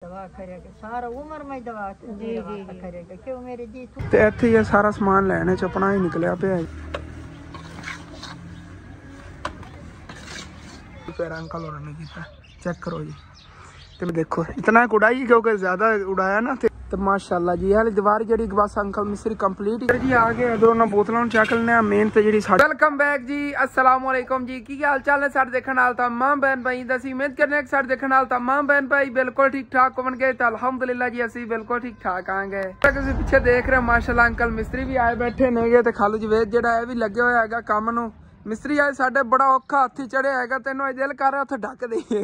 दवा करेगा सारा उम्र में दवा करेगा क्यों मेरे जी ते इत्थे ये सारा समान लेने च अपना ही निकलिया पे अंकल और ने किया चेक करो जी। तो देखो इतना उड़ाई क्योंकि ज्यादा उड़ाया ना तो माशाल्लाह जी हाल दीवार जी बस अंकल मिस्त्री कंप्लीट जी आ गए दोनों बोतलों चेक लेने मेन तो जी। वेलकम बैक जी अस्सलाम वालेकुम जी की हाल चाल है सारे देखने वाल तमाम बहन भाई दसी उम्मीद करने सारे देखने वाल तमाम बहन भाई बिल्कुल ठीक ठाक होवन गए तो अल्हम्दुलिल्लाह जी असि बिल्कुल ठीक ठाक आ गए। पीछे देख रहे माशाल्लाह अंकल मिस्त्री भी आए बैठे ने तो खालू जवेद जो है भी लगे हुए है काम नू मिस्त्री आज साडे बड़ा औखा हाथी चढ़िया है तेन दिल कर रहा उ ढक दईए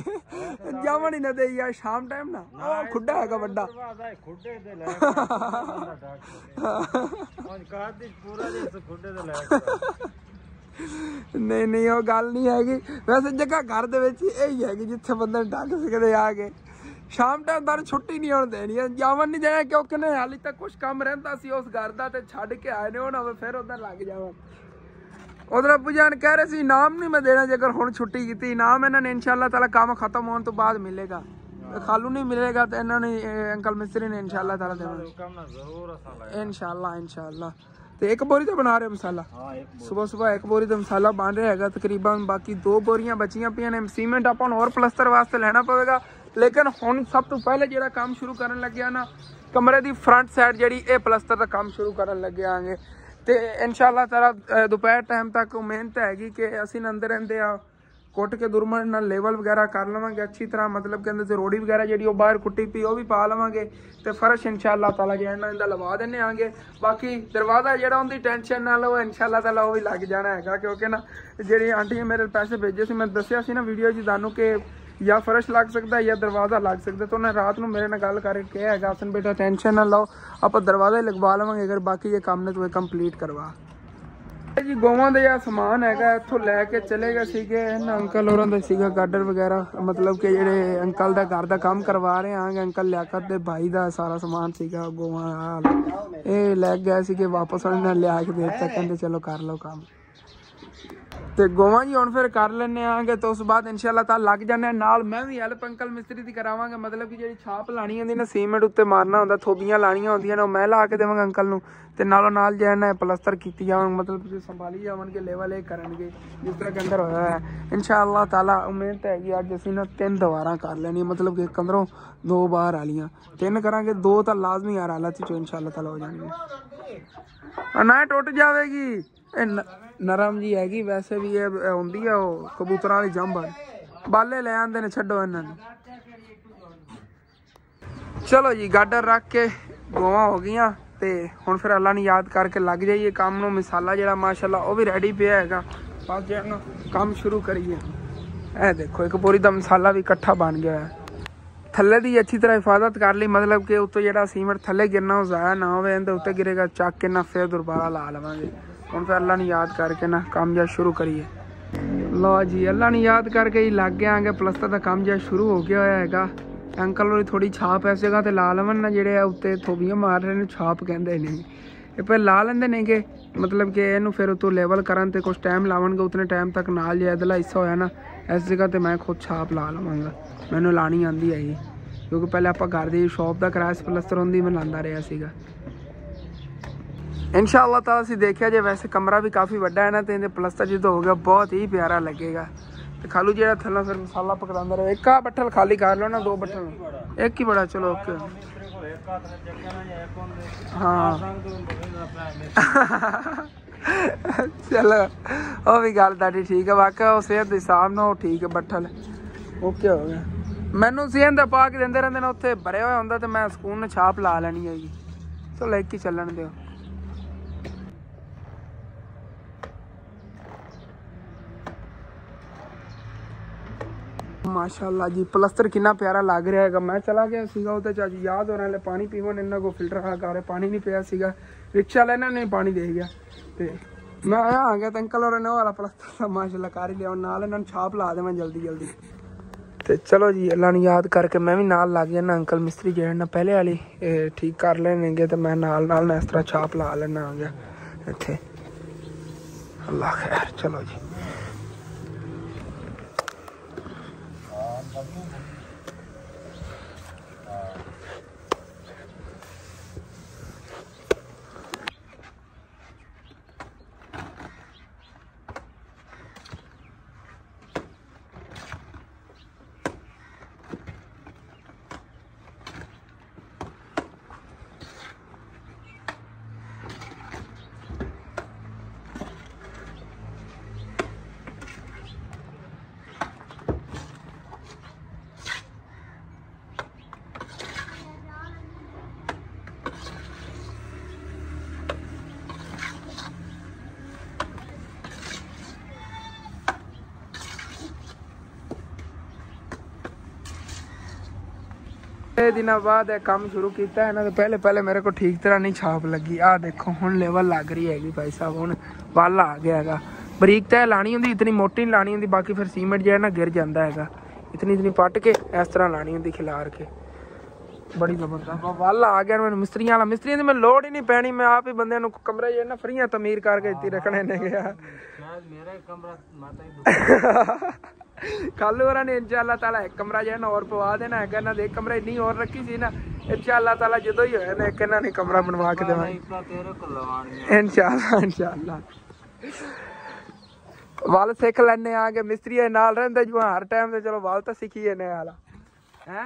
जावन ही ना दे यार शाम टाइम ना खुड्डा है बड़ा नहीं नहीं वो गल नहीं हैगी वैसे जगह घर यही है जिथे बंदे ढक सकते आके शाम टाइम तार छुट्टी नहीं होने देनी जावन नहीं देना क्योंकि हाली तक कुछ काम रहता सी उस घर का छड़ के आए ने होना फिर उधर लग जावन उधर अबू जान कह रहे सी इनाम नहीं मैं देना जेकर हुण छुट्टी की इनाम इन्होंने इंशाल्लाह ताला काम खत्म होने तो बाद मिलेगा खालू नहीं मिलेगा तो इन्होंने अंकल मिस्त्री ने इंशाल्लाह ताला देना इंशाल्लाह इंशाल्लाह। तो एक बोरी तो बना रहे मसाला सुबह सुबह एक बोरी तो मसाला बन रहा है तकरीबन बाकी 2 बोरियां बचियां पियां ने सीमेंट अपन और प्लस्तर वास्ते लेना पवेगा लेकिन हुण सब तो पहले जो काम शुरू करन लगे ना कमरे की फ्रंट साइड जी ये प्लस्तर का काम शुरू करन लगे आंगे तो इंशाल्लाह ताला दोपहर टाइम तक मेहनत हैगी कि असी अंदर रहते कुट के दुरमन ना लेवल वगैरह कर लवेंगे अच्छी तरह मतलब कि अंदर रोड़ी वगैरह जी बाहर कुट्टी पी भी पा लवेंगे तो फर्श इंशाल्लाह ताला जो है इनका लवा देने आगे बाकी दरवाजा जो उनकी टेंशन ना लो इंशाल्लाह ताला वो भी लग जाना है क्योंकि ना जी आंटी मेरे पैसे भेजे से मैं दसिया सी ना वीडियो जी थानू कि या फर्श लग सकता है या दरवाजा लग सकता है तो उन्हें रात को मेरे नाल गल करके कहा है हसन बेटा टेंशन ना लो आप दरवाजा ही लगवा लवेंगे अगर बाकी ये काम ने तुम्हें कंप्लीट करवा जी। गौवां का यह समान है इतों लैके चले गए थे अंकल और गाडर वगैरह मतलब कि जेडे अंकल का घर का काम करवा रहे हैं अंकल लियाकत के भाई का सारा समान सीगा गौवां हाल ये लै गए थे वापस उन्होंने लिया के देता कहते चलो कर लो काम तो गौवां जी हम फिर कर लेने आगे तो उस बाद इंशाल्लाह ताला लग जाने नाल मैं भी हेल्प अंकल मिस्त्री की करावांगा मतलब कि जी छाप लानी होंगी ना सीमेंट उत्ते मारना होंदा थोबियां लानियां होंदियां ने मैं ला के देवांगा अंकल नूं ते नालों नाल जो है प्लस्तर कीती जावन मतलब कि संभाली जावन के लेवल ये करनगे जिस तरह के अंदर होया है इंशाल्लाह ताला उम्मीद तो हैगी अज असीं ना 3 दीवारां कर लैनी मतलब कि अंदरों 2 बाहर वालियां 3 करांगे 2 तो लाजमी हर हालत च इंशाल्लाह ताला हो जाएंगे ना टुट जाएगी नरम जी हैगी वैसे भी ये होंदी है वो कबूतरां वाली जंभ बाले ले आंदे ने छड्डो इन्हां चलो जी गाडर रख के गौवां हो गईयां ते हुण फिर अल्लाह ने याद करके लग जाइए काम नूं मसाला जिहड़ा माशाल्लाह वो भी रेडी पिया हैगा बस जो काम शुरू करिए। ए देखो एक बोरी दा मसाला भी इकट्ठा बन गया है थल्ले दी अच्छी तरह हिफाजत कर ली मतलब कि उत्तों जिहड़ा सीमेंट थल्ले गिरना वो ज़ाया ना होवे इहदे उत्ते गिरेगा चक के ना फिर दोबारा ला लवांगे हुण फिर अल्लाह ने याद करके ना काम जो शुरू करिए। लो जी अल्लाह ने याद करके ही लग गया आगे प्लस्तर का काम जो शुरू हो गया है अंकल और थोड़ी छाप ऐसे जगह ला लवन ना जेडे उत्ते थोबियां मार रहे हैं छाप कहते हैं ये पर ला लेंदे ने कि मतलब कि इनू फिर उतो लेवल करन ते कुछ टाइम लावणगे उतने टाइम तक नाल जो इधरला हिस्सा होया ना इस जगह ते मैं खुद छाप ला लवांगा मैनू लानी आंदी है क्योंकि पहले आप घर की शॉप का किराया प्लस्तर होंदी मैं लांदा रहा सीगा इंशाअल्लाह ताला असीं देखिया जे वैसे कमरा भी काफ़ी वड्डा है ना तो इहदे प्लस्तर जो हो गया बहुत ही प्यारा लगेगा तो खालू जो थल्लों फिर मसाला पकड़ांदा रहे एक बट्ठल खाली कर लो ना 2 बट्ठल एक ही बड़ा चलो ओके हाँ चलो वो भी गल तुहाडी ठीक है वाकई वो सेहत के हिसाब नाल ठीक है बट्ठल ओके हो गया मैनू सेहत का पा के देंदे रहंदे ने उत्थे भरे होया हुंदा ते मैं सकून ने छाप ला लैनी है चलो एक ही चलन दिओ। माशाल्लाह जी प्लस्तर कितना प्यारा लग रहा है मैं चला गया सीगा उते चाच याद होने वाले पानी पीवन इन्होंने को फिल्टर कर पानी नहीं पिया सीगा रिक्शा वाले इन्होंने पानी दे गया तो मैं आया आ गया तो अंकल और वाला प्लस्तर माशाल्लाह कर ही लिया नाल इन्होंने छाप ला देवां जल्दी जल्दी तो चलो जी अल्लाह ने याद करके मैं भी नाल लग गया ना अंकल मिस्त्री जो है ना पहले वाली ठीक कर लेंगे तो मैं नाल नाल ना इस तरह छाप ला लेना आ गया इत्थे अल्लाह खैर चलो जी। बड़े दिनों बाद काम शुरू किया है ना, तो पहले पहले मेरे को ठीक तरह नहीं छाप लगी। आ देखो हुण लेवल लग रही हैगी भाई साहब, हुण वल आ गया हैगा। बरीक तय लानी होंगी, इतनी मोटी नहीं लानी होंगी, बाकी फिर सीमेंट जो है ना गिर जाता हैगा। इतनी इतनी पट के इस तरह लानी होंगी खिलार के, बड़ी जबरदस्त वल आ गया। मैं मिस्त्रियां की मैं लोड़ ही नहीं पैनी, मैं आप ही बंदे कमरे जो है ना फ्री तमीर करके इतनी रखने ने गया। कल और ने इंशाअल्लाह ताला एक कमरा जो है ना और पवा देना है। ना एक कमरा इन्नी और रखी सी ना, इंशाअल्लाह ताला जो ही होया ना एक इन्होंने कमरा बनवा के देवांगे इंशाअल्लाह। वल सीख लैने आगे मिस्त्री नाल रहिंदे जो हर टाइम से, चलो वल तो सीखिए ने वाला है।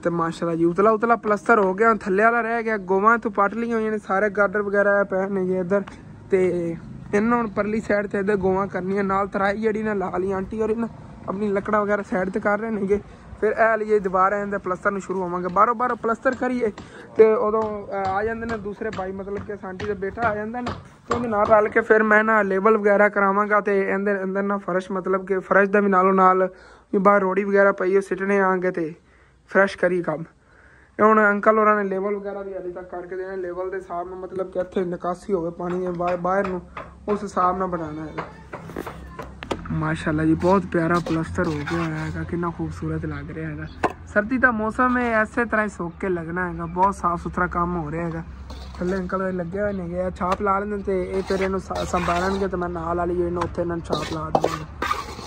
तो माशाल्लाह जी उतला उतला प्लस्तर हो गया, थल्ले वाला रह गया। गोवां तो पट ली हुई ने सारे गार्डर वगैरह पे ने इधर, तो इन्होंने हुण परली साइड से इधर गोवां करनी नाल तराई जी ना ला ली आंटी और ना अपनी लकड़ा वगैरह साइड से कर रहे हैं। फिर ए लिए दोबारा इन्हें प्लस्तर में शुरू होवांगे, बारों बारों प्लस्तर करिए तो उदों आ जाते हैं दूसरे भाई, मतलब कि आंटी का बेटा आ जाता ना, तो उन्हें नाल रल के फिर मैं ना लेवल वगैरह करावांगा। तो अंदर अंदर ना फर्श, मतलब कि फर्श का भी नालों नाल बाहर रोड़ी वगैरह पई सिटने आगे तो फ्रैश करी काम। हुण अंकल होरां ने लेवल वगैरह भी हाले तक करके देना, लेवल के हिसाब में, मतलब कि इत्थे निकासी हो पानी बाहर नूं उस हिसाब नाल बनाना है। माशाल्लाह जी बहुत प्यारा प्लस्तर हो गया है, कितना खूबसूरत लग रहा है। सर्दी का मौसम है, ऐसे तरह ही सोक के लगना है, बहुत साफ सुथरा काम हो रहा है। थल्ले अंकल लगे हुए नहीं गए, छाप ला लेंगे तो ये फिर इन्हू संभालणगे, तो मैं नाल वाली उत्थे इन्होंने छाप ला देंगे,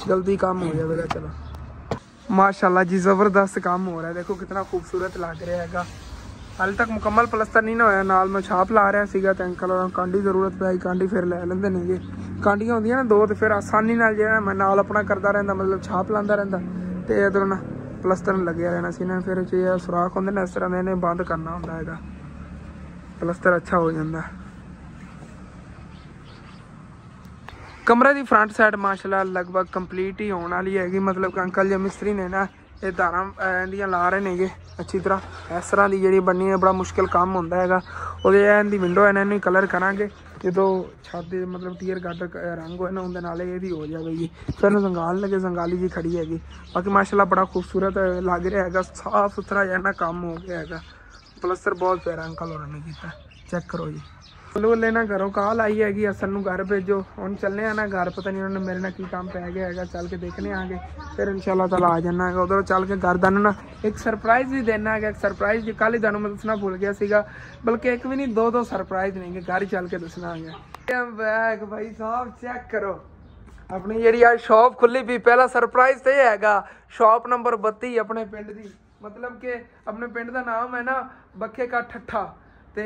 जल्दी काम हो जाएगा। चलो माशाल्लाह जी ज़बरदस्त काम हो रहा है, देखो कितना खूबसूरत लग रहा है। हाल तक मुकम्मल प्लस्तर नहीं ना होया, नाल मैं छाप ला रहा सीगा, तो अंकल और कांडी जरूरत पाई, कांडी फिर ले लेंदे नहीं। कांडियां होंदियां ना दो, तो फिर आसानी नाल जो मैं नाल अपना करता रहता, मतलब छाप लांदा रहता, तो इधर ना प्लस्तर लग्या रहना सी ना, फिर जो सुराख होंदे ना इस तरह इन्हें बंद करना होंदा है, प्लस्तर अच्छा हो जाता। कमरे की फ्रंट साइड माशाल्लाह लगभग कंप्लीट ही होने वाली हैगी, मतलब कि अंकल जी मिस्त्री ने ना ये धारा इंदियां ला रहे ने अच्छी तरह। इस तरह की जी बननी है बड़ा मुश्किल काम होंदा हैगा। ਉਹਦੇ एंड दी विंडो है इन्हें कलर करांगे, जो छत मतलब टीयर गार्डर रंग है ना उनके नाल ये भी हो जाएगी। फिर संगाल लगे, संगाली जी खड़ी हैगी। बाकी माशाल्लाह बड़ा खूबसूरत लग रहा है, साफ सुथरा जो है ना काम हो गया है। प्लस्तर बहुत प्यारा अंकल होरां ने कीता, चेक करो जी। चलो लेना घरों कॉल आई हैगी, असन नूं घर भेजो। हुण चलने आना घर, पता नहीं उन्होंने मेरे नाल की काम पै गया है, चल के देखने आगे, फिर इंशाल्लाह ताला आ जाना है। उधर चल के घर तुहानूं ना एक सरप्राइज़ भी देना है, एक सरप्राइज़ जी कल ही तुहानूं मैं दसना भुल गया सीगा, बल्कि एक भी नहीं दो सरप्राइज़ नहीं, घर चल के दसना है। बैग भाई साहब चेक करो, अपनी जी आज शॉप खुली भी। पहला सरप्राइज़ तो यह है शॉप नंबर 32 अपने पिंड की, मतलब कि अपने पिंड का नाम है ना बखे का ठट्ठा, तो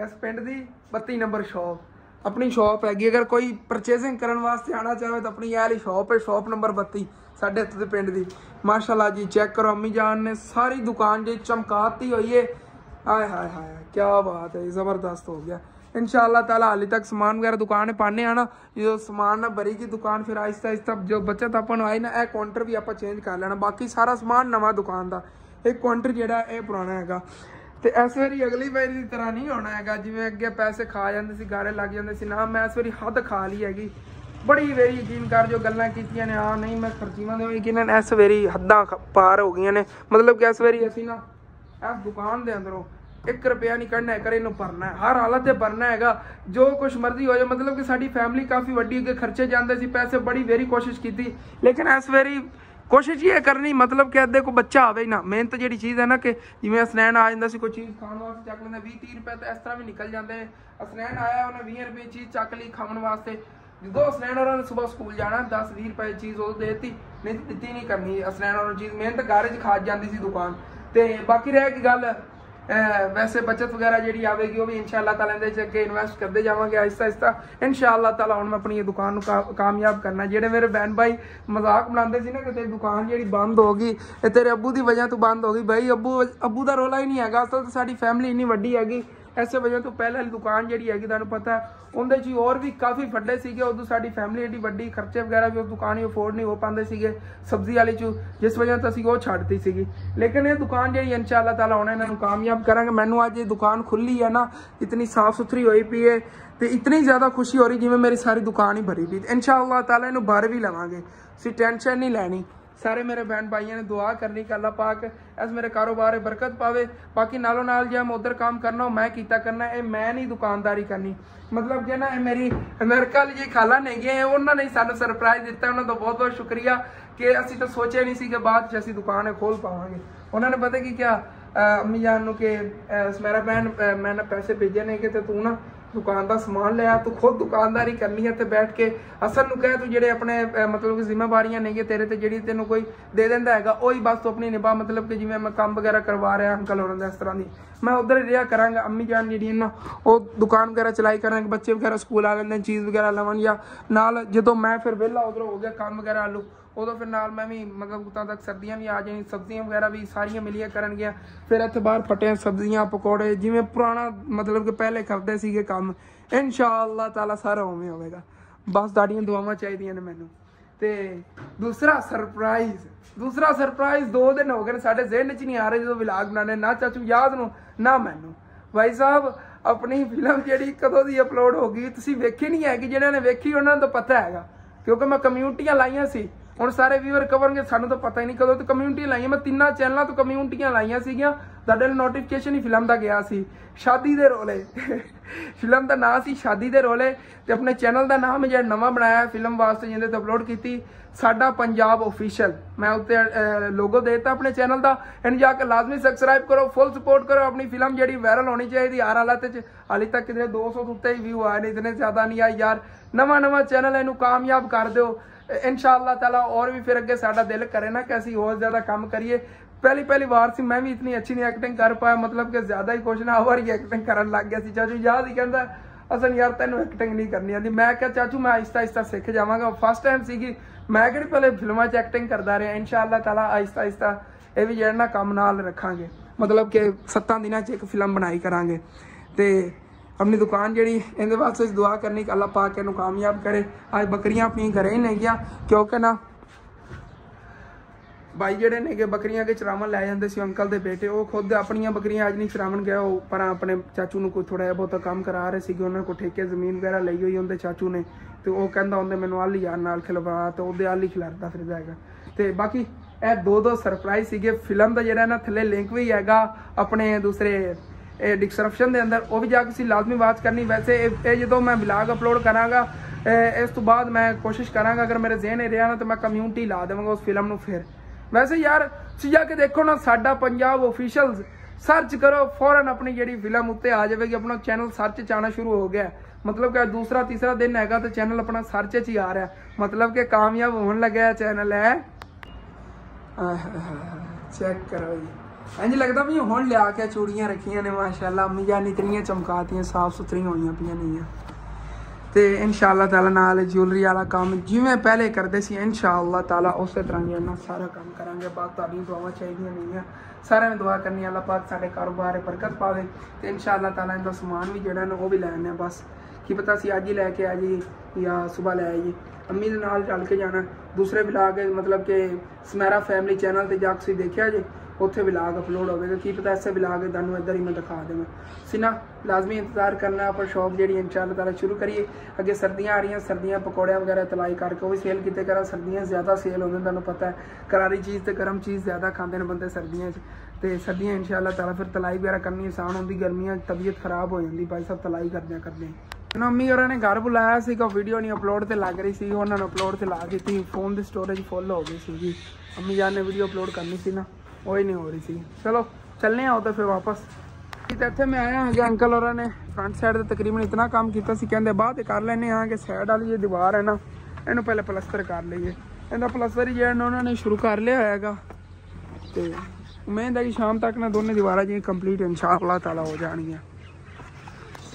इस पिंड की 32 नंबर शॉप अपनी शॉप हैगी। अगर कोई परचेजिंग करने वास्ते आना चाहे तो अपनी यह शॉप है, शॉप नंबर 32 साढ़े इत्थे पिंड की। माशाल्लाह जी चेक करो, अम्मी जान ने सारी दुकान जी चमकाती हुई है। हाय हाय हाय क्या बात है, ज़बरदस्त हो गया। इंशाअल्लाह ताला हाली तक सामान वगैरह दुकान पाने आना, जो सामान ना भरी की दुकान, फिर आहिस्ता आहिस्ता जो बचत अपन आई ना, यह काउंटर भी आप चेंज कर लेना। बाकी सारा समान नवा दुकान का, एक काउंटर जो है पुराना है। तो इस बारी अगली बारी की तरह नहीं होना है, जिवें अगे पैसे खा जाते सी, गारे लग जाते ना, मैं इस बारी हद खा ली हैगी। बड़ी वेरी यकीन कर जो गल्लां कीतियां ने, हाँ नहीं मैं खर्चीवां दे कि इस बारी हद्दां पार हो गई ने। मतलब कि इस बारी असीं ना इस दुकान के अंदरों 1 रुपया नहीं कढ़ना है, कर इन्हूं भरना है, हर हालत से भरना है, जो कुछ मर्जी हो जाए। मतलब कि साडी फैमिली काफ़ी वड्डी अगे खर्चे जाते सी पैसे, बड़ी वेरी कोशिश की, लेकिन इस बारी कोशिश ये करनी, मतलब कि अद्धे को बच्चा आवे ना। मेहनत जी चीज़ है ना, कि जिवें असनैन आ जाता कोई चीज़ खाने वास्ते चक लेंदा 20-30 रुपये, तो इस तरह भी निकल जाते हैं। असनैन आया उन्हें 20 रुपये चीज़ चक ली खाने वास्ते, जो असनैन और सुबह स्कूल जाना 10-20 रुपये चीज़ वो देती, नहीं तो दी नहीं करनी असनैन और चीज़। मेहनत घर च खा जाती सी दुकान। तो बाकी रह की गल वैसे बचत वगैरह जी आएगी वो भी इंशाअल्लाह ताला अगे इन्वेस्ट करते जावांगे आहिस्ता आहिस्ता इंशाअल्लाह ताला। हुण मैं अपनी ये दुकान कामयाब करना। जेडे मेरे बहन भाई मजाक बनाते सी ना कि तेरी दुकान जी बंद होगी, तेरे अब्बू की वजह तो बंद होगी। भाई अब्बू का रौला ही नहीं है, असल तो साडी फैमिली इन्नी वड्डी हैगी, इस वजह तो पहले वाली दुकान जी हैगी तुहानूं पता है उहदे च और भी काफ़ी फड्डे सीगे। उदों साडी फैमिली एडी वड्डी, खर्चे वगैरह भी उस दुकान ही अफोर्ड नहीं हो पाते सीगे सब्जी वाली चू, जिस वजह तो असीं वो छड्डती सीगी। लेकिन ये दुकान जी इंशाअल्लाह ताला हुण इन्हां नूं कामयाब करांगे। मैनूं अज ये दुकान खुली है ना, इतनी साफ सुथरी होई पई है, तो इतनी ज़्यादा खुशी हो रही जिवें मेरी सारी दुकान ही भरी पई। इंशाअल्लाह ताला इन्हूं भर भी लवांगे, असीं टेंशन नहीं लैनी। सारे मेरे बहन भाइयों ने दुआ करनी कि अल्लाह पाक इस मेरे कारोबार बरकत पावे। बाकी नालों नाल जो मैं उधर काम करना मैं कीता करना, ये मैं नहीं दुकानदारी करनी। मतलब कि ना मेरी अमेरिका जी खाला नहीं गए, उन्होंने सानू सरप्राइज दिता, उन्होंने तो बहुत बहुत शुक्रिया कि असी तो सोचे नहीं सी कि बाद असी दुकान खोल पावांगे। उन्होंने पता कि क्या अम्मी जान नूं कि मेरा बहन मैंने पैसे भेजे नहीं कि तू ना दुकान का समान लिया, तू खुद दुकानदारी करनी है, तो बैठ के असल नूं कह तू जेडे अपने मतलब कि जिम्मेवारियां नहीं तेरे ते जेडी तेनों कोई दे देंदा हैगा वही बस तू अपनी निभा। मतलब कि जिवें मैं काम वगैरह करवा रहा अंकल होरां दा इस तरह दी मैं उधर रिहा करांगा। अम्मी जान जी ना वो दुकान वगैरह चलाई करांगे, बच्चे वगैरह स्कूल आ लेंदे चीज़ वगैरह लवन या नाल जो मैं फिर वेला उधर हो गया काम वगैरह आलू उदों फिर नाल मैं भी मतलब उतना तक सर्दियां भी आ जानी, सब्जियां वगैरह भी सारियां मिलिया करन गया। फिर इत्थे बाहर फटे सब्जियां पकौड़े जिवें पुराना मतलब कि पहले करते सीगे काम, इंशाअल्लाह ताला सारा उवें होवेगा। बस दाड़ियां दुआवां चाहिदियां ने मैनूं। ते दूसरा सरप्राइज 2 दिन हो गए साडे ज़हन च नहीं आ रहे जो व्लॉग बनाने, ना चाचू याद नूं ना मैनूं। भाई साहब अपनी फिल्म जी कदों दी अपलोड होगी तुसीं वेखी नहीं है कि जिन्होंने वेखी उन्होंने तो पता हैगा, क्योंकि मैं कम्यूनिटियां लाइयां सी। हुण सारे व्यूअर कवरनगे सानूं तो पता ही नहीं कदों तो कम्यूनिटी लाइयां, मैं 3 चैनलों तो कम्यूनिटियां लाइयां सीगियां। तुहाडे नोटिफिकेशन ही फिल्म का गया सी शादी दे रोले फिल्म का नाम सी शादी दे रोले, ते अपने चैनल का नाम जो नवा बनाया फिल्म वास्ते जिंदे ते अपलोड की साडा पंजाब ऑफिशियल, मैं उत्ते लोगो देता अपने चैनल का। इन जाके लाजमी सब्सक्राइब करो, फुल सपोर्ट करो। अपनी फिल्म जी वायरल होनी चाहिए हर हालत च। हाली तक कितने 200 तो उत्ते ही व्यू आए नहीं, इतने ज्यादा नहीं आए यार। नवा चैनल इनू कामयाब कर दो इंशाअल्लाह ताला। और भी फिर अगे साडा दिल करे ना कि असीं होर ज्यादा काम करिए। पहली बार सी मैं भी इतनी अच्छी नहीं एक्टिंग कर पाया, मतलब कि ज्यादा ही कुछ ना ओवर ही एक्टिंग करन लग गया सी। चाचू याद ही कहंदा असन यार तेनों एक्टिंग नहीं करनी आती। मैं क्या चाचू मैं आहिस्ता सीख जावांगा, फर्स्ट टाइम सीगी मैं कि पहले फिल्मां च एक्टिंग करता रहा। इंशाअल्लाह ताला आहिस्ता ये भी जेड़ा ना काम नाल रखांगे, मतलब कि 7 दिनों च एक फिल्म बनाई करांगे। ते अपनी दुकान जी इन वास्ते दुआ करनी कि अल्लाह पाक इन्हूं कामयाब करे। अज बकरियां अपनी घरें ही नहीं गया, क्योंकि ना भाई जेडे ने बकरियां के चरावन लै जाते सी अंकल के बेटे, वो खुद अपन बकरियां अज नहीं चरावन गया। वो पर अपने चाचू नूं कोई थोड़ा बहुत काम करा रहे थे, उन्होंने को ठेके जमीन वगैरह ली हुई उनके चाचू ने, तो वह कहता होंगे मैनू अल यार नाल खिलवा, तो वो अल ही खिलारता फिरदा हैगा। तो बाकी यह 2 सरप्राइज सीगे। फिल्म का जोड़ा ना थले लिंक भी हैगा अपने दूसरे डिस्क्रिप्शन के अंदर, वो भी जाके लाजमी वाच करनी। वैसे ये जो मैं व्लॉग अपलोड कराँगा इस तो बाद मैं कोशिश कराँगा अगर मेरे जहन रहा ना तो मैं कम्यूनिटी ला देवांगा उस फिल्म में। फिर वैसे यार जाके देखो ना साडा पंजाब ऑफिशियल सर्च करो, फौरन अपनी जी फिल्म उत्ते आ जाएगी। अपना चैनल सर्च च आना शुरू हो गया, मतलब कि दूसरा तीसरा दिन हैगा तो चैनल अपना सर्च च ही आ रहा, मतलब कि कामयाब होने लगे चैनल है। चेक करो जी, इंज लगता भी हुण लिया के चूड़ियां रखियां ने माशाअल्लाह। अम्मी जान इतनियां चमकातियां साफ सुथरी होई पियां नहीं। तो इंशाअल्लाह ताला नाल ज्वेलरी वाला काम जिवें पहले करते सी इंशाअल्लाह ताला उस तरह जो सारा काम करांगे। बात तुहाडी दुआवां चाहिदियां नहीं है, सारे ने दुआ करनी अल्लाह पाक साडे कारोबार बरकत पावे। तो इंशाअल्लाह ताला इनका समान भी जेड़ा ना वो भी लैने, बस की पता सी अज ही लैके आ जी या सुबह लै आइए। अम्मी दे नाल चल के जाना। दूसरे व्लॉग मतलब कि स्मैरा फैमिली चैनल पर जाके तुसीं देखिया जे उत्थे व्लॉग अपलोड होगा, की पता ऐसे व्लॉग तुहानूं इधर ही मैं दिखा देवां। सीना लाजमी इंतजार करना। आप शॉप जी इंशाअल्लाह ताला शुरू करिए। अगे सर्दियां आ रही, सर्दियां पकौड़े वगैरह तलाई करके वो भी सेल किते करा। सर्दियां ज़्यादा सेल होंगे, तुहानूं पता है करारी चीज़ तो गर्म चीज़ ज़्यादा खाते हैं बंदे सर्दियों। तो सर्दियां इंशाअल्लाह ताला फिर तलाई वगैरह करनी आसान होंगी, गर्मियां तबीयत खराब हो जाती भाई साहब तलाई करदे। अम्मी और ने घर बुलाया सीगा, वीडियो नहीं अपलोड तो लग रही सी, उन्होंने अपलोड तो ला दी, फोन की स्टोरेज फुल हो गई सी। अम्मी जान ने वीडियो अपलोड करनी सी ना, वो ही नहीं हो रही थी। चलो चलने आओ तो फिर वापस। तो इतने मैं आया हाँ अंकल और ने फ्रंट साइड से तकरीबन इतना काम किया, कहते बाद कर लेने हाँ कि साइड वाली जो दीवार है ना इन्हों पहले प्लस्तर कर लीए। इनका प्लस्तर ही जो उन्होंने शुरू कर लिया होगा। तो उम्मीद है कि शाम तक ना दोनों दीवार जी कंप्लीट इंशाअल्लाह ताला हो जाएगी।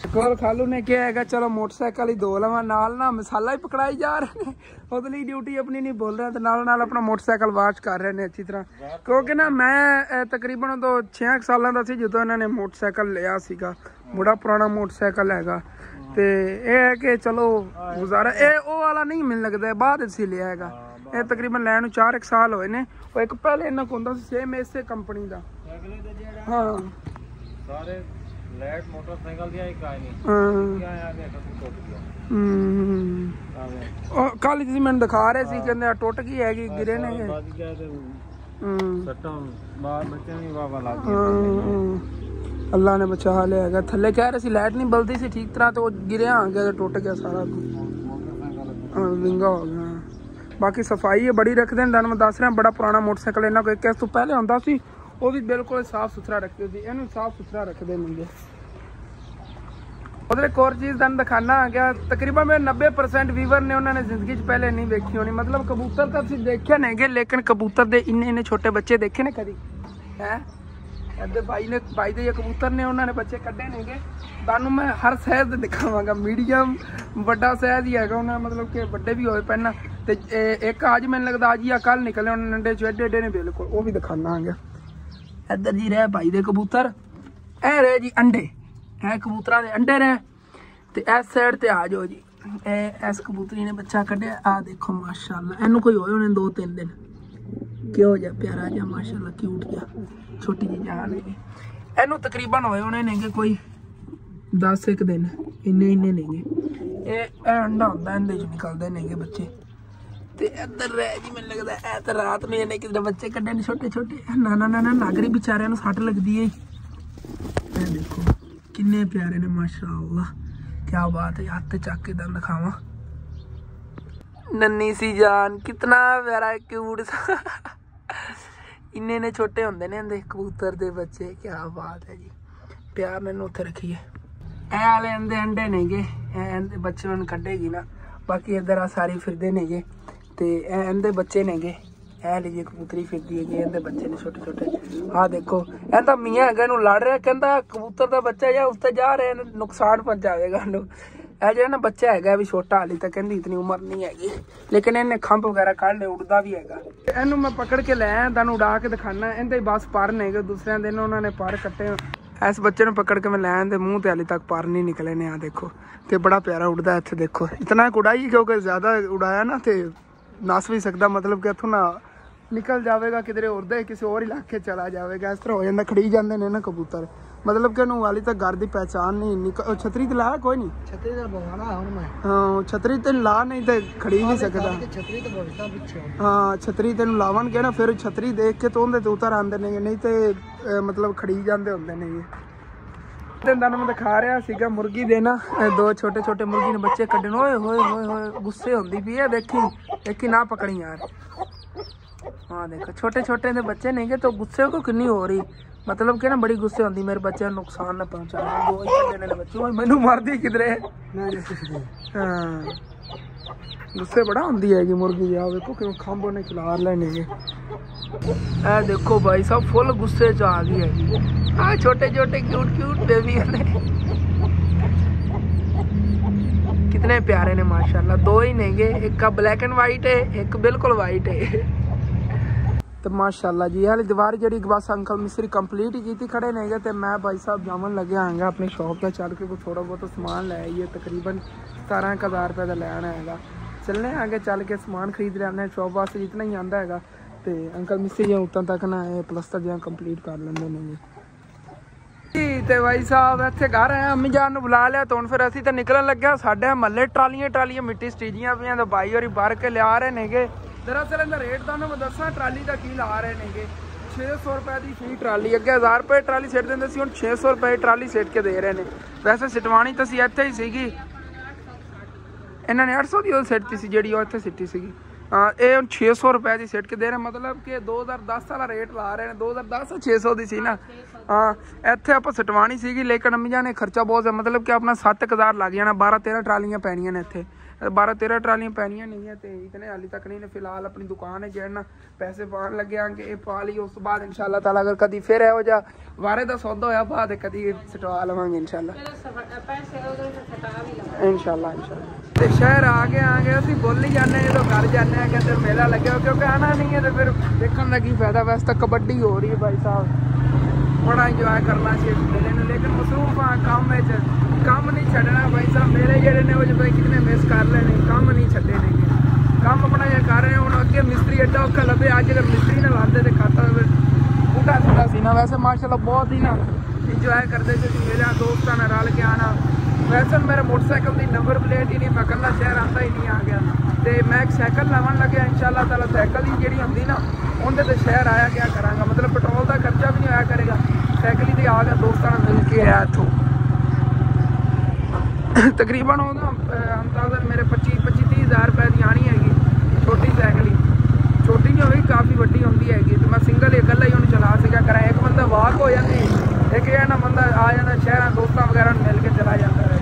कोल खालू ने क्या है चलो मोटरसाइकिल ही दो लवा नाल ना मसाला ही पकड़ाई जा रहे हैं, उदली ड्यूटी अपनी नहीं बोल रहे, तो नाल अपना मोटरसाइकिल वाश कर रहे हैं अच्छी तरह। क्योंकि ना मैं तकरीबन तो 6 सालों का सी जो इन्होंने मोटरसाइकिल लिया सीगा, बड़ा पुराना मोटरसाइकिल हैगा। तो यह है कि चलो गुजारा ये वो वाला नहीं मिल लगता, बाद से लिया हैगा। ये तकरीबन लैन 4 साल होए ने। वो एक पहले इन्ना को सेम इसे कंपनी का। हाँ ਲੈਟ ਮੋਟਰਸਾਈਕਲ ਦੀ ਆਈ ਕਾਇ ਨਹੀਂ ਹਾਂ ਆ ਗਿਆ ਟੁੱਟ ਗਿਆ ਉਹ ਕੱਲ ਤੁਸੀਂ ਮੈਨੂੰ ਦਿਖਾ ਰਹੇ ਸੀ ਕਹਿੰਦੇ ਟੁੱਟ ਗਈ ਹੈਗੀ ਗਿਰੇ ਨੇ ਵੱਜ ਗਿਆ ਤੇ ਸੱਟਾਂ ਬਾਹਰ ਬੱਚਿਆਂ ਦੀ ਵਾਵਾ ਲੱਗ ਗਈ ਅੱਲਾ ਨੇ ਬਚਾ ਲਿਆ ਹੈਗਾ ਥੱਲੇ ਕਹਿ ਰਹੇ ਸੀ ਲਾਈਟ ਨਹੀਂ ਬਲਦੀ ਸੀ ਠੀਕ ਤਰ੍ਹਾਂ ਤੇ ਉਹ ਗਿਰਿਆ ਆ ਗਿਆ ਤੇ ਟੁੱਟ ਗਿਆ ਸਾਰਾ ਵਿੰਗਾ ਹੋ ਗਿਆ ਬਾਕੀ ਸਫਾਈ ਬੜੀ ਰੱਖਦੇ ਨੇ ਤੁਹਾਨੂੰ ਮੈਂ ਦੱਸ ਰਿਹਾ ਬੜਾ ਪੁਰਾਣਾ ਮੋਟਰਸਾਈਕਲ ਇਹਨਾਂ ਕੋਲ ਇੱਕ ਇਸ ਤੋਂ ਪਹਿਲੇ ਹੁੰਦਾ ਸੀ ਉਹ ਵੀ ਬਿਲਕੁਲ ਸਾਫ ਸੁਥਰਾ ਰੱਖਦੇ ਸੀ ਇਹਨੂੰ ਸਾਫ ਸੁਥਰਾ ਰੱਖਦੇ ਨੇਗੇ ਉਹਦੇ ਇੱਕ ਹੋਰ ਚੀਜ਼ ਤੁਹਾਨੂੰ ਦਿਖਾਣਾ ਆ ਗਿਆ ਤਕਰੀਬਨ ਮੇਰੇ 90% ਵੀਵਰ ਨੇ ਉਹਨਾਂ ਨੇ ਜ਼ਿੰਦਗੀ 'ਚ ਪਹਿਲੇ ਨਹੀਂ ਵੇਖੀ ਹੋਣੀ ਮਤਲਬ ਕਬੂਤਰ ਤਾਂ ਅਸੀਂ ਦੇਖੇ ਨੇਗੇ ਲੇਕਿਨ ਕਬੂਤਰ ਦੇ ਇੰਨੇ ਛੋਟੇ ਬੱਚੇ ਦੇਖੇ ਨੇ ਕਦੀ ਹੈ ਇੱਧਰ ਬਾਈ ਦੇ ਕਬੂਤਰ ਨੇ ਉਹਨਾਂ ਨੇ ਬੱਚੇ ਕੱਢੇ ਨੇਗੇ ਤੁਹਾਨੂੰ ਮੈਂ ਹਰ ਸਾਈਜ਼ ਦੇ ਦਿਖਾਵਾਂਗਾ ਮੀਡੀਅਮ ਵੱਡਾ ਸਾਈਜ਼ ਹੀ ਹੈਗਾ ਉਹਨਾਂ ਮਤਲਬ ਕਿ ਵੱਡੇ ਵੀ ਹੋਏ ਪਹਿਲਾਂ ਤੇ ਇੱਕ ਅੱਜ ਮੈਨੂੰ ਲੱਗਦਾ ਅੱਜ ਜਾਂ ਕੱਲ ਨਿਕਲੇ ਉਹਨਾਂ ਨੰਡੇ ਚ ਏਡੇ ਨੇ ਬਿਲਕੁਲ ਉਹ ਵੀ ਦਿਖਾਣਾ ਆ ਗਿਆ ਇੱਧਰ ਜੀ ਰਹਿ ਭਾਈ ਦੇ ਕਬੂਤਰ ਇਹ ਰਹੇ ਜੀ ਅੰਡੇ ਇਹ ਕਬੂਤਰਾਂ ਦੇ ਅੰਡੇ ਨੇ ਤੇ ਇਸ ਸਾਈਡ ਤੇ ਆ ਜਾਓ ਜੀ ਇਹ ਇਸ ਕਬੂਤਰੀ ਨੇ ਬੱਚਾ ਕੱਢਿਆ ਆ ਦੇਖੋ ਮਾਸ਼ਾਅੱਲਾ ਇਹਨੂੰ ਕੋਈ ਹੋਏ ਹੋਣੇ 2-3 ਦਿਨ ਕਿਉਂ ਜਾ ਪਿਆਰਾ ਜਿਹਾ ਮਾਸ਼ਾਅੱਲਾ ਕਿਊਟ ਜਿਹਾ ਛੋਟੀ ਜਿਹੀ ਜਾਨ ਹੈ ਇਹਨੂੰ ਤਕਰੀਬਨ ਹੋਏ ਹੋਣੇ ਨੇਗੇ ਕੋਈ 10 ਦਿਨ ਇੰਨੇ ਨੇਗੇ ਇਹ ਅੰਡਾ ਹੁੰਦਾ ਇਹਦੇ ਚ ਨਿਕਲਦੇ ਨੇਗੇ ਬੱਚੇ ਤੇ ਇੱਧਰ ਰਹਿ ਜੀ ਮੈਨੂੰ ਲੱਗਦਾ ਇਹ ਤਾਂ ਰਾਤ ਨੂੰ ਇਹਨੇ ਕਿਤੇ ਬੱਚੇ ਕੱਢੇ ਨੇ ਛੋਟੇ ਨਾ ਨਾਗਰੀ ਵਿਚਾਰਿਆਂ ਨੂੰ ਸੱਟ ਲੱਗਦੀ ਹੈ ਇਹ ਦੇਖੋ ਕਿੰਨੇ ਪਿਆਰੇ ਨੇ ਮਾਸ਼ਾਅੱਲਾ ਕੀ ਬਾਤ ਹੈ ਹੱਥ ਚੱਕ ਕੇ ਦੰਦ ਦਿਖਾਵਾਂ नन्ही सी जान कितना प्यारा क्यूट सा इन्ने छोटे होंगे ने कबूतर दे बच्चे क्या बात है जी प्यार ने उत्थे रखिए ए वाले अंडे अंडे नेगे बच्चे उन्हें कड्डेगी ना बाकी इधर आ सारी फिरदे नेगे ते इहदे बच्चे नेगे ए लीजिए कबूतरी फिरदी है इहदे बच्चे ने छोटे छोटे हाँ देखो इहदा मियां है लड़ रहा कहता कबूतर का बच्चा या उसते जा रहे नुकसान पहुंचावेगा ਇਹ ਜਿਹੜਾ ਨਾ ਬੱਚਾ ਹੈਗਾ ਵੀ ਛੋਟਾ ਹਾਲੀ ਤਾਂ ਕਹਿੰਦੀ ਇਤਨੀ ਉਮਰ ਨਹੀਂ ਹੈਗੀ ਲੇਕਿਨ ਇਹਨੇ ਖੰਭ ਵਗੈਰਾ ਕੱਢ ਲਏ ਉੱਡਦਾ ਵੀ ਹੈਗਾ ਇਹਨੂੰ ਮੈਂ ਪਕੜ ਕੇ ਲੈ ਆਇਆ ਤੁਹਾਨੂੰ ਉਡਾ ਕੇ ਦਿਖਾਣਾ ਇਹਦੇ ਬਸ ਪਰ ਨੇਗੇ ਦੂਸਰਿਆਂ ਦਿਨ ਉਹਨਾਂ ਨੇ ਪਰ ਕੱਟੇ ਇਸ ਬੱਚੇ ਨੂੰ ਪਕੜ ਕੇ ਮੈਂ ਲੈ ਆਇਆ ਤੇ ਮੂੰਹ ਤੇ ਹਾਲੀ ਤੱਕ ਪਰ ਨਹੀਂ ਨਿਕਲੇ ਨੇ ਆ ਦੇਖੋ ਤੇ ਬੜਾ ਪਿਆਰਾ ਉੱਡਦਾ ਇੱਥੇ ਦੇਖੋ ਇਤਨਾ ਉਡਾਈ ਕਿਉਂਕਿ ਜ਼ਿਆਦਾ ਉਡਾਇਆ ਨਾ ਤੇ ਨਸ ਵੀ ਸਕਦਾ ਮਤਲਬ ਕਿ ਇੱਥੋਂ ਨਾ ਨਿਕਲ ਜਾਵੇਗਾ ਕਿਧਰੇ ਉੜਦਾ ਕਿਸੇ ਹੋਰ ਇਲਾਕੇ ਚਲਾ ਜਾਵੇਗਾ ਇਸ ਤਰ੍ਹਾਂ ਹੋ ਜਾਂਦਾ ਖੜੀ ਜਾਂਦੇ ਨੇ ਨਾ ਕਬੂਤਰ मतलब कि हाली तक घर की पहचान नहीं छतरी तो लाया कोई नहीं छतरी तो बवाना हूं मैं हाँ छतरी तेन ला नहीं तो खड़ी नहीं सकता छतरी तो बहुत पीछे हाँ छतरी तेन लावन के ना फिर छतरी देख के तो उनके तो उतर आते ने नहीं तो मतलब खड़ी जाते होंगे ने मैं दिखा रहा सीगा मुर्गी दे ना 2 छोटे छोटे मुर्गी ने बच्चे कड्डन ओए होए होए होए गुस्से होंदी पई है देखी ना पकड़ी यार हाँ देखो छोटे छोटे दे बच्चे नहीं तो गुस्से को कितनी हो रही मतलब कि ना बड़ी गुस्से होंदी मेरे बच्चे नुकसान ना पहुंचा 2 ही बच्चे मैनू मारदी किधरे हाँ गुस्से बड़ा होंदी है मुर्गी आ देखो कि खंभ ने खिलार लेने ए देखो भाई साहब फुल गुस्से च आ गई है हाँ छोटे छोटे क्यूट बेबी ने कितने प्यारे ने माशाल्लाह 2 ही नेगे एक का ब्लैक एंड वाइट है एक बिल्कुल वाइट है तो माशाल्लाह जी हाल दीवार जी बस अंकल मिस्त्री कंप्लीट ही की खड़े नेगे तो मैं भाई साहब जावन लगे आएगा अपनी शॉप पर चल के कोई थोड़ा बहुत समान ले आइए तकरीबन 17,000 रुपये का लेना है चलने आगे चल के समान खरीद लेने शॉप वास्ते जितना ही आता है तो अंकल मिस्त्री जी उतना तक ना प्लस्तर जो कंप्लीट कर लेंगे ते भाई साहब इत्थे घर आए अम्मी जान बुला लिया तो हुण फिर असीं तां निकलन लगे साडे महल्ले ट्रालियां मिट्टी स्टीजियां पियां तो भाई होरी भर के लिया रहे नेगे दरअसल इनका रेट तो मैं दसा ट्राली का की ला रहे नेगे 600 रुपए की फी ट्राली अगे 1000 रुपए ट्राली सिट देंगे सी हुण 600 रुपए ट्राली सिट के दे रहे हैं वैसे सिटवानी तो असीं इत्थे ही सीगी इन्होंने 800 की सिटती सी जिहड़ी इत्थे सिटी सीगी हाँ ये हम 600 रुपए की सिट के दे रहे मतलब कि 2010 वाला रेट ला रहे हैं 2010 600 की सी ना हाँ इत्थे आप सटवानी सीगी लेकिन अम्मी जान ने खर्चा बहुत है मतलब कि अपना 7,000 लग जाना 12-13 ट्रालियां पैनियां ने इत्थे 12-13 ट्रालियां पैनियां नहीं है तो इतने हाली तक नहीं ने फिलहाल अपनी दुकान है जेना पैसे पान लगे आगे ये पा ली उस बाद इंशाल्लाह ताला अगर कभी फिर है जा वारे का सौदा होया बाद कभी सटवा लवांगे इंशाल्लाह तो शहर आगे असीं बोल ही जाने जो घर जाने कहते मेला लगे क्योंकि आना नहीं है तो फिर देखने का की फायदा वैसे तो कबड्डी हो रही है भाई साहब बड़ा इंजॉय करना चाहिए मेले में लेकिन मसरूफ हाँ काम नहीं छड़ना भाई साहब मेरे जेडे ने वो भाई कितने मिस कर लेने काम नहीं छड़े ने काम अपना जो कर रहे हैं हूँ अगे मिस्त्री एडा औखा लभे अज अगर मिस्त्री ने लाते तो खाता बूटा थोड़ा सी ना वैसे माशाल्लाह बहुत ही ना ਇੰਜੋਏ ਕਰਦੇ ਸੀ ਮੇਰਾ ਦੋਸਤਾਂ ਨਾਲ ਰਲ ਕੇ ਆਉਣਾ। ਵੈਸੇ ਮੇਰੇ ਮੋਟਰਸਾਈਕਲ ਦੀ ਨੰਬਰ ਪਲੇਟ ਹੀ ਨਹੀਂ, ਮੈਂ ਇਕੱਲਾ ਸ਼ਹਿਰ ਆਉਂਦਾ ਹੀ ਨਹੀਂ ਆ ਗਿਆ। ਤੇ ਮੈਂ ਇੱਕ ਸਾਈਕਲ ਲਾਉਣ ਲੱਗਿਆ, ਇੰਸ਼ਾਅੱਲਾ ਤਾਲਾ ਸਾਈਕਲ ਹੀ ਜਿਹੜੀ ਹੁੰਦੀ ਨਾ ਉਹਦੇ ਤੇ ਸ਼ਹਿਰ ਆਇਆ ਕਿਆ ਕਰਾਂਗਾ, ਮਤਲਬ ਪੈਟਰੋਲ ਦਾ ਖਰਚਾ ਵੀ ਨਹੀਂ ਆਇਆ ਕਰੇਗਾ, ਸਾਈਕਲ ਹੀ ਤੇ ਆ ਗਿਆ ਦੋਸਤਾਂ ਨਾਲ ਮਿਲ ਕੇ ਆਇਆ ਇੱਥੋਂ। ਤਕਰੀਬਨ ਉਹਦਾ ਅੰਦਾਜ਼ਨ ਮੇਰੇ 25-30 ਹਜ਼ਾਰ ਰੁਪਏ ਦੀ ਆਣੀ ਹੈਗੀ ਛੋਟੀ ਸਾਈਕਲ ਹੀ, ਛੋਟੀ ਨਹੀਂ ਹੋਵੇਗੀ ਕਾਫੀ ਵੱਡੀ ਹੁੰਦੀ ਹੈਗੀ। ਤੇ ਮੈਂ ਸਿੰਗਲ ਇਕੱਲਾ ਹੀ ਉਹਨੂੰ ਚਲਾ ਸੀਗਾ ਕਰਾਂ, ਇੱਕ ਬੰਦਾ ਵਾਕ ਹੋ ਜਾਂਦੀ, ਇੱਕ ਇਹ ਨਾ ਬੰਦਾ ਆ ਜਾਂਦਾ ਸ਼ਹਿਰਾਂ ਦੋਸਤਾਂ ਵਗੈਰਾ ਨੂੰ ਮਿਲ ਕੇ ਚਲਾ ਜਾਂਦਾ ਹੈ।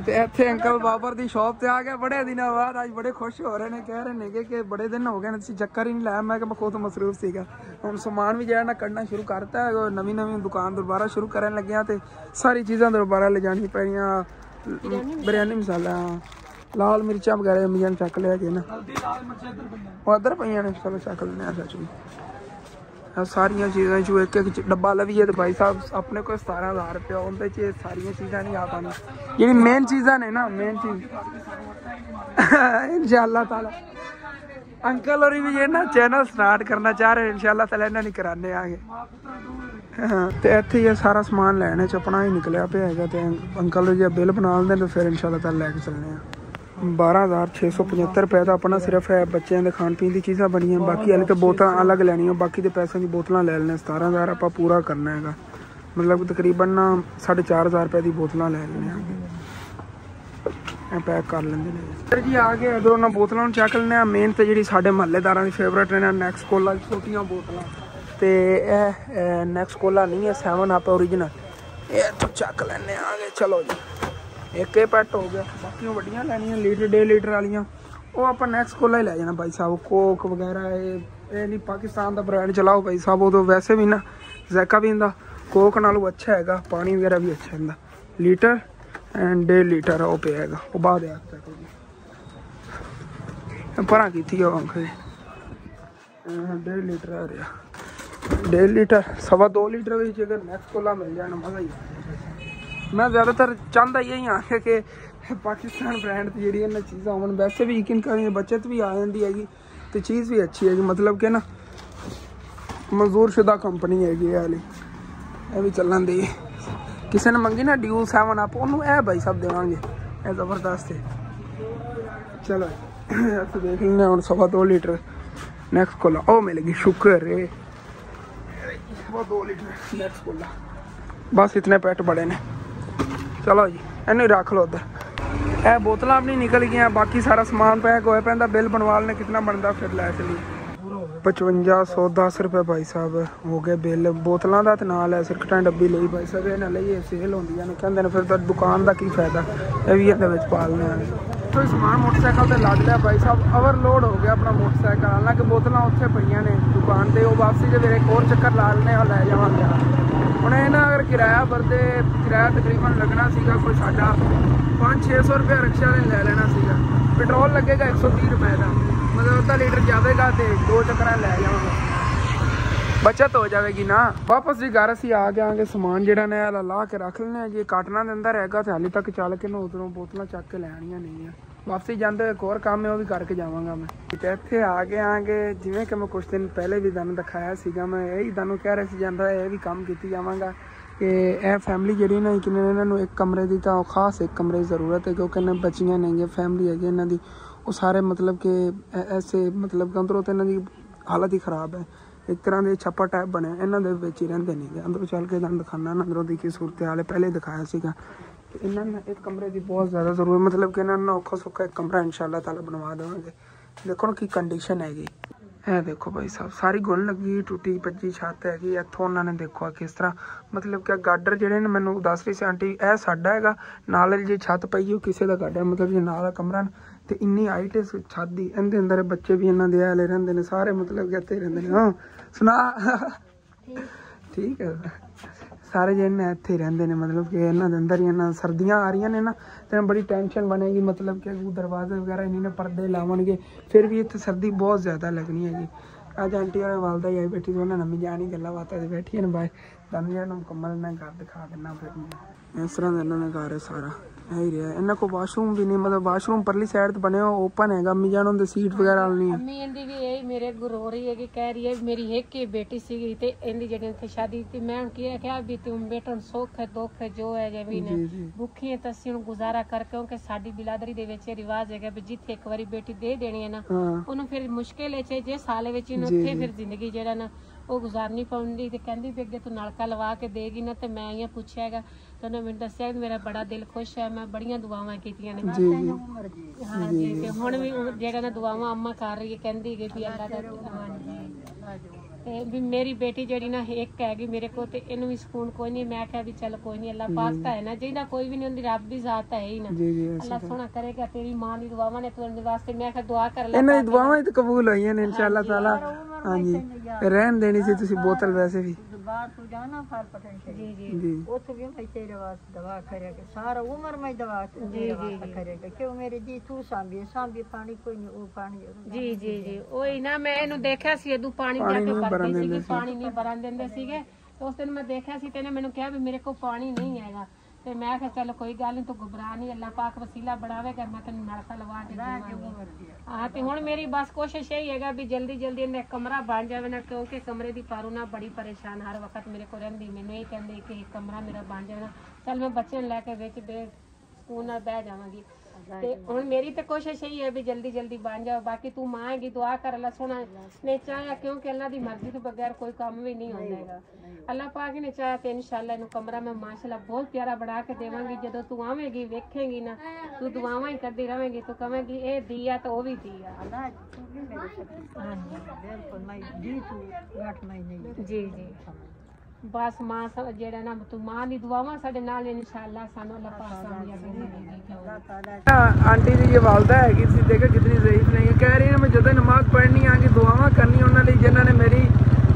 ਤੇ ਇੱਥੇ ਅੰਕਲ ਬਾਬਰ ਦੀ ਸ਼ਾਪ ਤੇ ਆ ਗਿਆ ਬੜੇ ਦਿਨਾਂ ਬਾਅਦ, ਅੱਜ ਬੜੇ ਖੁਸ਼ ਹੋ ਰਹੇ ਨੇ, ਕਹਿ ਰਹੇ ਨੇ ਕਿ ਬੜੇ ਦਿਨ ਹੋ ਗਏ ਨੇ ਤੁਸੀਂ ਚੱਕਰ ਹੀ ਨਹੀਂ ਲਾਇਆ। ਮੈਂ ਕਿ ਮੈਂ ਖੁਦ ਮਸਰੂਫ ਸੀਗਾ, ਹੁਣ ਸਮਾਨ ਵੀ ਜਿਹੜਾ ਨਾ ਕੱਢਣਾ ਸ਼ੁਰੂ ਕਰਤਾ, ਨਵੀਂ ਦੁਕਾਨ ਦੁਬਾਰਾ ਸ਼ੁਰੂ ਕਰਨ ਲੱਗਿਆ ਤੇ ਸਾਰੀ ਚੀਜ਼ਾਂ ਦੁਬਾਰਾ ਲਿਜਾਣੀ ਪੈਣੀਆਂ। ਬਿਰਿਆਨੀ ਮਸਾਲਾ, ਲਾਲ ਮਿਰਚਾਂ ਵਗੈਰਾ ਮਿਆਂ ਚੱਕ ਲਿਆ ਕੇ ਨਾ, ਉਧਰ ਪਈਆਂ ਨੇ, ਚਲੋ ਚੱਕ ਲੈਂਦੇ ਆ। ਸੱਚ ਵੀ ਸਾਰੀਆਂ ਚੀਜ਼ਾਂ ਚੋਂ ਇੱਕ ਇੱਕ ਡੱਬਾ ਲਵੀਏ ਤੇ ਭਾਈ ਸਾਹਿਬ ਆਪਣੇ ਕੋਲ 17,000 ਰੁਪਇਆ, ਉਹਦੇ 'ਚ ਸਾਰੀਆਂ ਚੀਜ਼ਾਂ ਨਹੀਂ ਆ ਪਾਉਣੀਆਂ ਜਿਹੜੀ ਮੇਨ ਚੀਜ਼ਾਂ ਨੇ ਨਾ, ਮੇਨ ਚੀਜ਼ इंशाअल्लाह ताला अंकल और भी ये ना चैनल स्टार्ट करना चाह रहे हैं, इंशाअल्लाह ताला इन्हें नहीं कराने आगे। तो इत्थे ये सारा समान लैने च अपना ही निकलिया पे है, तो अंकल जो बिल बना दें तो फिर इंशाअल्लाह ताला लैके चलने। 12,675 रुपए का अपना सिर्फ है, बच्चों के खाण पीन की चीज़ां बनी, बाकी हाले तो बोतल अलग लैनियां, बाकी तो पैसों की बोतल ले लेने। 17,000 आप पूरा करना है, मतलब तकरीबन ना 4,500 रुपए की बोतल ले लेने, पैक कर लेंगे सर जी। आ गए इधरों ना बोतलों चक लेने। मेन तो जी साढ़े महल्लेदार की फेवरेट ने नेक्स कोला छोटियां बोतल, तो यह नेक्स कोला नहीं है, 7 अप ओरिजिनल, ये तो चक लेने। आ गए चलो जी, एक पैट हो गया, बाकी वड्डियां लैनियां लीटर 1.5 लीटर वालियां, वो आप नेक्स कोला ही लै जाना भाई साहब। कोक वगैरह ये नहीं पाकिस्तान का ब्रांड चलाओ भाई साहब, वो तो वैसे भी ना जैका भी इनका कोक नालों अच्छा है, पानी वगैरह भी अच्छा है। लीटर एंड 1.5 लीटर वो पे है, वो बाद पर की 1.5 लीटर आ रहा, 1.5 लीटर 2.25 लीटर भी अगर नेक्स्ट कोला मिल जाए मज़ा ही। मैं ज़्यादातर चाहता यही हाँ कि पाकिस्तान ब्रांड की जी चीज़ा हो, वैसे भी यकीन करें बचत भी आ जाती हैगी, तो चीज़ भी अच्छी है, मतलब कि ना मंजूर शुदा कंपनी हैगी वाली, ये भी चलन दी। किसी ने मंगी ना ड्यू 7 अप, उन्होंने भाई साहब देवांगे, ये जबरदस्त है। चलो तो देख लें हम 2.25 लीटर नेक्स्ट कोला ओ मिलेगी, शुक्र है 2 लीटर नेक्स्ट कोला, बस इतने पैट बड़े ने। चलो जी इन्हें रख लो उधर, यह बोतल अपनी निकल गई, बाकी सारा समान पैक होया पैंदा। बिल बनवा लेने कितना बनता फिर लै चलिए। 5510 रुपये भाई साहब हो गए बिल बोतलों का, तो नाल है सिरकटां डब्बी ली भाई साहब, इन्हें लिए सेल होंगी ने, कहते हैं फिर तो दुकान का की फायदा, ये भी ये पालने तो समान मोटरसाइकिल से लद लिया भाई साहब, ओवरलोड हो गया अपना मोटरसाइकिल। हालांकि बोतलों उत्थे पईयां ने दुकान पर, वो वापसी जो एक और चक्कर ला लेने और लै जावांगे। हुण इन्हां अगर किराया भरदे, किराया तकरीबन लगना सीगा कोई साडा 500-600 रुपया रिक्शा ने ले लेना सीगा, पेट्रोल लगेगा 130 रुपए का, मतलब 1/2 लीटर जाएगा तो 2 चक्कर लै जावांगे, बचत हो जाएगी ना। वापस जी घर असीं आ गए, समान जिहड़ा ने ला के रख लेना जी, काटना दे अंदर हैगा, तो हाली तक चल के ना उधरों बोतलां चक के लैणियां नहीं है। वापसी जाते एक और काम है, वो भी करके जावांगा मैं। इत्थे आगे जिवें कि मैं कुछ दिन पहले भी तुहानूं दिखाया सीगा, मैं यही तुहानूं कह रहा सी जांदा ये भी काम कीती जावांगा कि यह फैमिली जिहड़ी ना कि इन्हां एक कमरे की, तो खास एक कमरे की जरूरत है, क्योंकि इन्हां बच्चियां ने फैमिली है इन्हां दी, वो सारे मतलब कि ऐसे मतलब अंदरों तो इन्हां दी हालत ही खराब है, एक तरह के छप्पर टाइप बने इन्हों के ही रहते नहीं। अंदरों चल के तुहानूं दिखाना अंदरों की सूरत हाल है, पहले ही दिखाया सीगा। इन्होंने एक कमरे की बहुत ज़्यादा जरूरत, मतलब कि इन्होंने औखा सौखा एक कमरा इंशाअल्लाह ताला बनवा देवांगे। देखो की कंडीशन हैगी, है देखो भाई साहब सारी गुल लगी, टूटी भज्जी छत हैगी। इत्थों उन्होंने देखो किस तरह मतलब कि गाडर जिहड़े ने मैनूं दस रही सी आंटी, यह साडा हैगा, नाल जी छत पई किसी का गाडर, मतलब जी नाल कमरा तो इन्नी हाइट है छत की, इहदे अंदर बच्चे भी इन्हों के हाले रहिंदे ने, सारे मतलब कि इत्थे रहिंदे ने। हाँ सुना ठीक है, सारे जिन्हें इत्थे रहिंदे ने, मतलब कि इन्हों के अंदर ही इन्ना सर्दियाँ आ रही ने ना, तो बड़ी टेंशन बनेगी, मतलब कि दरवाजे वगैरह इन्हें पर्दे लावणगे, फिर भी इत्थे सर्दी बहुत ज़्यादा लगनी हैगी। अज आंटी और वालदा ही आई बैठी, तो उन्होंने नमी जानी गल्लां बातां बैठी ने, बाय तुहानूं मुकम्मल मैं घर दिखा देना। फिर इस तरह का इन्होंने घर है सारा, है ही रहा इन्हों को वाशरूम भी नहीं मतलब वाशरूम परली साइड तो बने ओपन है अम्मी जान उनके सीट वगैरह नहीं है अम्मी इंदी भी यही मेरे गुरु हो रही है कि कह रही है मेरी एक की बेटी सी ते इंदी जेडी थे शादी थी मैं उनकी क्या भी तुम बेटा सुख है दुख है जो है जमीन भुखी है तसी गुजारा कर क्योंकि साडी बिलादरी दे विच रिवाज है भी जिथे एक बारी बेटी दे देनी है ना उन्होंने फिर मुश्किल है जे साल विच उत्थे फिर जिंदगी जेड़ा ना वो गुजारनी पाउंदी ते कहंदी भी अगे तू नलका लवा के देगी ना ते मैं इयां पुछया हैगा तो उन्होंने मैंने दस्सिया मेरा बड़ा दिल खुश है मैं बड़ियां दुआवां कीतियां ने हाँ जी ते हुण भी जेड़ा ना दुआवां अम्मा कर रही है कहंदी कि भी अल्लाह दा हाँ जी ते भी मेरी बेटी जेड़ी ना एक हैगी मेरे को ते इन्हू भी सुकून कोई नहीं मैं कहा भी चल कोई नहीं अल्लाह पाक ता है ना जिंदा कोई भी नहीं उनदी रब दी जात है ही ना अल्लाह सोना करेगा तेरी मां दी दुआवां ने तुहाडे वास्ते मैं कहा दुआ कर ले इन्हां दी दुआवां तो कबूल होईयां ने इंशाअल्लाह ताला हां जी रहन देनी सी तुसी बोतल वैसे भी बाहर तू जाना फाल पटन से जी उठ भी मैं तेरे वास्ते दवा करेगा सारा उम्र में दवा करेगा क्यों मेरे जी तू सांभी पानी कोई नहीं वो पानी जी जी जी ओही ना मैं इन्हू देखा सी अदू पानी जाके भरदी सी पानी नहीं भरन देंदे सीगे तो उस दिन मैं देखा सी तेने मैनू कहा भी मेरे को पानी नहीं हैगा ते मैं कहा चलो कोई गल नहीं तू घबरा नहीं अल्लाह पाक वसीला बढ़ावेगा मैं तेन नलका लवा के देवांगी हाँ ते हुण मेरी बस कोशिश यही हैगा भी जल्दी जल्दी इन्हें कमरा बन जावे ना क्योंकि कमरे दी पारू ना बड़ी परेशान हर वक्त मेरे को रहिंदी मैनू यही कहंदी कि कमरा मेरा बन जावे ना चल मैं बच्चे लैके विच बे सुकून नाल बैठ जावांगी ते हुण मेरी तो कोशिश यही है भी जल्दी जल्दी बन जाओ बाकी तू मां हैगी दुआ कर अल्लाह सोना ने चाहे क्योंकि अल्लाह दी मर्जी तो बगैर कोई काम भी नहीं होंदा हैगा अल्लाह पाक ने चाहे तो इंशाअल्लाह इन्हू कमरा मैं माशाअल्लाह बहुत प्यारा बना के देवांगी जदों तू आवेगी वेखेंगी ना तू दुआवां ही करदी रहेंगी तो कहेंगी ए दिया तो वो भी दिया अल्लाह तू भी मेरे साथ हां बिल्कुल मैं जी तू घट मैं नहीं जी जी बस मां जेड़ा ना तू मां दी दुआवां साडे नाल इंशाअल्लाह सानू अल्लाह पाक कामयाबी देगी आंटी जी ये वालदा है कि देखो कितनी ज़ईफ नहीं है कह रही है मैं जदों नमाज पढ़नी आके दुआवां करनी उन्हां लई जिन्हां ने मेरी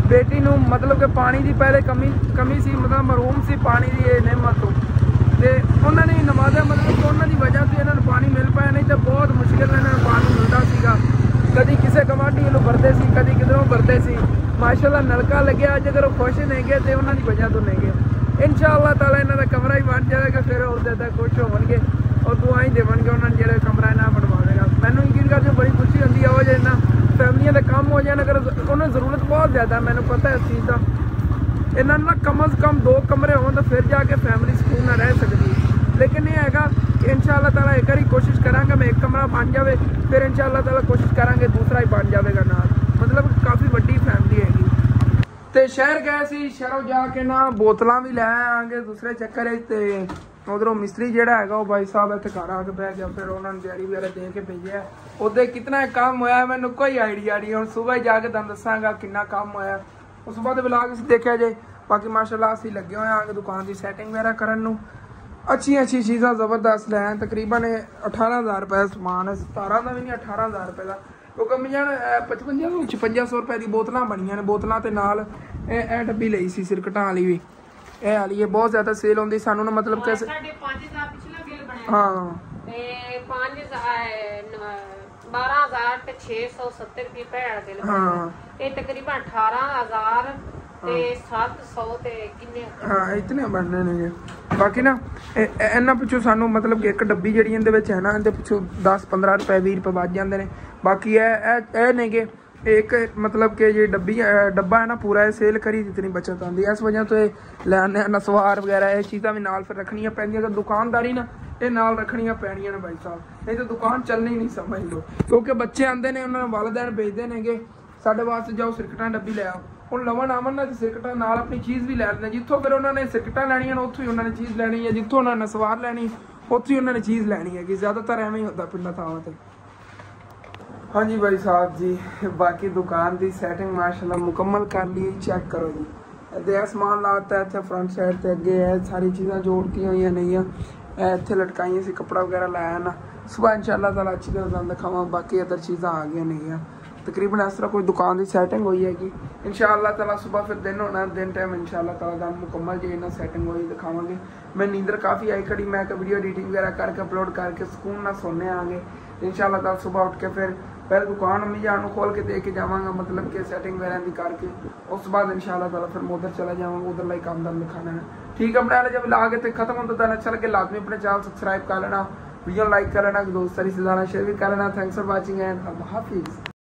बेटी नू मतलब कि पानी की पहले कमी सी मतलब मरूम सी पानी की ये नेमत तो उन्होंने नमाज़ा मतलब कि उन्होंने वजह से इन्होंने पानी मिल पाया नहीं तो बहुत मुश्किल इन्होंने पानी मिलता सीगा कभी किसी गवांढी वालों भरते सी कभी किधरों भरते सी माशाअल्लाह नलका लगे अज अगर वो खुश नहीं गए तो उन्होंने वजह तो नहीं गए इंशाअल्लाह ताला इन्हों का कमरा ही बन जाएगा फिर उसदे तक खुश होवणगे और दुआएं देवणगे उन्होंने जो कमरा इन्होंने बनवाएगा मैनू यकीन करके बड़ी खुशी होती है वो जो इन्ना फैमिलियां के काम हो जाए अगर उन्हें जरूरत बहुत ज़्यादा मैंने पता है इस चीज़ का इन्हों ना कम अज़ कम 2 कमरे हो तो फिर जाके फैमिली सुकून ना रह सकती लेकिन ये है कि इंशाअल्लाह ताला एक बार कोशिश करांगा मैं एक कमरा बन जाए फिर इंशाअल्लाह ताला कोशिश करांगे दूसरा ही बन जाएगा नाल मतलब काफ़ी वड्डी फैमिली हैगी तो शहर गए सी शहरों जाके ना बोतलां भी लै आएंगे दूसरे चक्कर उधरों मिस्त्री जोड़ा है वो भाई साहब इतने घर आके बह गया फिर उन्होंने दिहाड़ी वगैरह दे के भेजा उधर कितना काम होया मैंने कोई आइडिया नहीं हूँ सुबह ही जाके तुम दसांगा कितना काम होया उस बाद ब्लॉग असीं देखा जाए बाकी माशाअल्लाह असीं लगे हुए आगे दुकान की सैटिंग वगैरह करन अच्छी अच्छी चीज़ां ज़बरदस्त लैन तकरीबन 18,000 रुपये समान है 17 का भी नहीं 18,000 रुपये का क्योंकि मैं 5500 रुपये की बोतलां बनिया ने बोतलां ते नाल डब्बी लई सी सिरकटां वाली भी ਇਹ ਵਾਲੀ ਇਹ ਬਹੁਤ ਜ਼ਿਆਦਾ ਸੇਲ ਹੁੰਦੀ ਸਾਨੂੰ ਨਾ ਮਤਲਬ ਕਿ ਸਾਡੇ 5000 ਪਿਛਲਾ ਬਿੱਲ ਬਣਿਆ ਹਾਂ ਤੇ 12000 ਤੇ 670 ਰੁਪਏ ਭੈਣ ਬਿੱਲ ਹਾਂ ਇਹ ਤਕਰੀਬਨ 18000 ਤੇ 700 ਤੇ ਕਿੰਨੇ ਹਾਂ ਇਤਨੇ ਬਣਨੇ ਨੇਗੇ ਬਾਕੀ ਨਾ ਇਹਨਾਂ ਪਿੱਛੋਂ ਸਾਨੂੰ ਮਤਲਬ ਕਿ ਇੱਕ ਡੱਬੀ ਜਿਹੜੀ ਇਹਦੇ ਵਿੱਚ ਹੈ ਨਾ ਇਹਦੇ ਪਿੱਛੋਂ 10-15 ਰੁਪਏ 20 ਰੁਪਏ ਵੱਜ ਜਾਂਦੇ ਨੇ ਬਾਕੀ ਇਹ ਨੇਗੇ एक मतलब कि ये डब्बा है ना पूरा सेल करी इतनी बचत आती है इस वजह तो लैने नसवार वगैरह ये चीज़ा भी नाल फिर रखनिया पैंदियां अगर दुकानदारी ना ये नाल रखनिया पैनियां ने भाई साहब नहीं तो दुकान चलनी नहीं समझ लो क्योंकि बच्चे आते हैं उन्होंने वालदैन भेजते हैं साढ़े वास्ते जाओ सिरकटां डब्बी ले आओ हूँ लवन आवन ना सिरकटां नाल अपनी चीज़ भी लै लेंदे जितों फिर उन्होंने सिरकटां लैनियां उत्थों ही उन्होंने चीज़ लैनी है जितों उन्होंने नसवार लैनी उत्थों ही उन्होंने चीज़ लैनी है कि ज़्यादातर एवं ही होता पिंडां थावां ते हाँ जी भाई साहब जी बाकी दुकान की सैटिंग माशाल्लाह मुकम्मल कर ली चेक करो जी इधर समान लाता है इतने फ्रंट साइड से अगे है सारी चीज़ां जोड़ती हुई नहीं इतने लटकाई सी कपड़ा वगैरह लाया ना सुबह इंशाल्लाह ताला अच्छी तरह दिखावा बाकी अदर चीज़ां आ गई नहीं तकरीबन इस तरह कोई दुकान की सैटिंग हुई हैगी इंशाल्लाह ताला सुबह फिर दिन होना दिन टाइम इंशाल्लाह ताला मुकम्मल जी इन्हें सैटिंग हुई दिखावांगे मैं नींदर काफ़ी आई खड़ी मैं वीडियो एडिटिंग वगैरह करके अपलोड करके सुकून ना सोने आ गए इंशाल्लाह ताला सुबह उठ के फिर पहले दुकान अम्मी जान खोल के दे के जावांगा, मतलब कि सेटिंग वगैरह दी करके, उस बाद इंशाल्लाह ताला फिर मैं उधर चला जाऊंगा, उधर लाइक आमदन दिखाना है। ठीक है अपने जब लागे तो खत्म होता है, अच्छा लगे लाजमी अपने चैनल सब्सक्राइब कर लेना, वीडियो लाइक कर लेना, दोस्त से ज़्यादा शेयर भी कर लेना। थैंक्स फॉर वॉचिंग एंड अल्लाह हाफिज़।